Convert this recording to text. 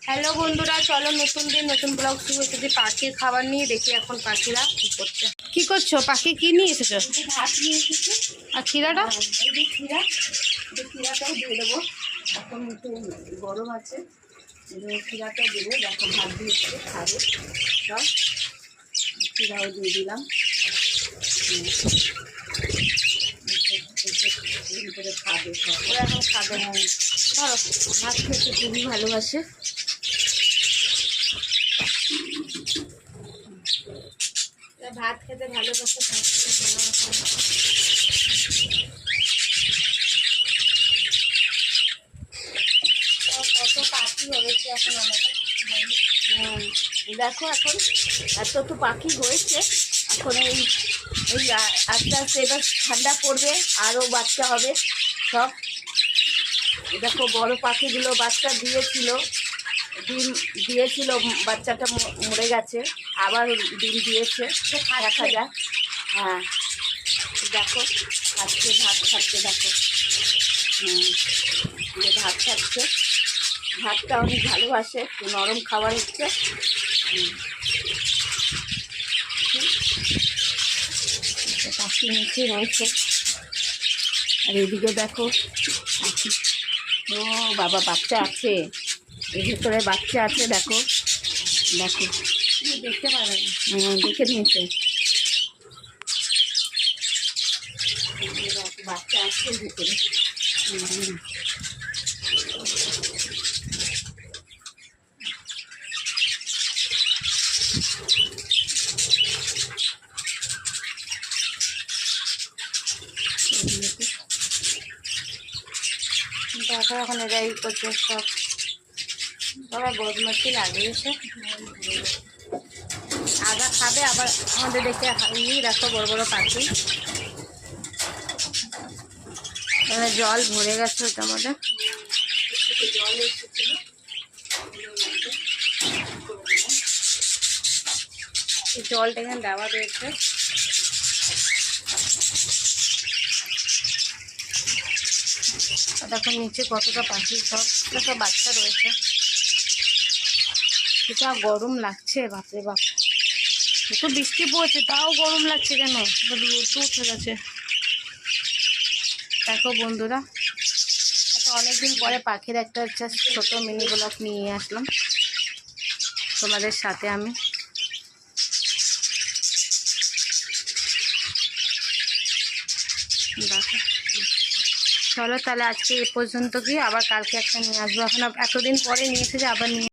Hello বন্ধুরা, চলো নতুন দিন নতুন ব্লগ শুরু হচ্ছে। যে পাখির খাবার নিয়ে দেখি এখন পাখিরা কি করছে। কি করছো? পাখি কি নিয়ে এসেছো? ভাত নিয়ে এসেছি। আর ক্ষীরাটা? এই যে ক্ষীরাটাও দিয়ে দেবো। এখন একটু গরম আছে, ক্ষীরাটাও দেবো। দেখো ভাত দিয়েছে, খাবে সব। ক্ষীরাও দিয়ে দিলাম। করে খাবে সব, ওরা এখন খাবে। ধরো ভাত খেতে খুবই ভালোবাসে। ভাত খেতে ভালোবাসে, ভাত খেতে কত পাখি হয়েছে এখন আমাদের। দেখো এখন এত তো পাখি হয়েছে। এখন এই আস্তে আস্তে এবার ঠান্ডা পড়বে, আরও বাচ্চা হবে সব। দেখো বড় পাখিগুলো বাচ্চা দিয়েছিল, ডিম দিয়েছিল, বাচ্চাটা মরে গেছে, আবার ডিম দিয়েছে, দেখা যাক। হ্যাঁ দেখো খাচ্ছে, ভাত খাচ্ছে, দেখো ভাত খাচ্ছে। ভাতটা অনেক ভালোবাসে, একটু নরম খাবার হচ্ছে। পাখি নিচে রয়েছে। আর এদিকে দেখো পাখি, ও বাবা বাচ্চা আছে, এর ভিতরে বাচ্চা আছে। দেখো দেখো, দেখতে পাবে না, দেখে নিয়েছে বাচ্চা আছে ভিতরে। দেখো এখন এরা এই করছে সব। সবাই বদমাশি লাগিয়েছে। আধা খাবে, আবার আমাদের দেখে দেখো বড় বড় পাখি। জল ভরে গেছে ওটা আমাদের। জল এসেছিল, জলটা এখানে দেওয়া রয়েছে। দেখো নিচে কতটা পাখি, সব সব বাচ্চা রয়েছে। সেটা গরম লাগছে, বাপরে বাপ। একটু বৃষ্টি পড়ছে তাও গরম লাগছে কেন? রোদ উঠে গেছে। দেখো বন্ধুরা, অনেকদিন পরে পাখির একটা ছোট মিনি ব্লগ নিয়ে আসলাম তোমাদের সাথে আমি। দেখো চলো তাহলে আজকে এ পর্যন্ত, কি আবার কালকে একটা নিয়ে আসবো। এখন এতদিন পরে নিয়ে এসে যে আবার নিয়ে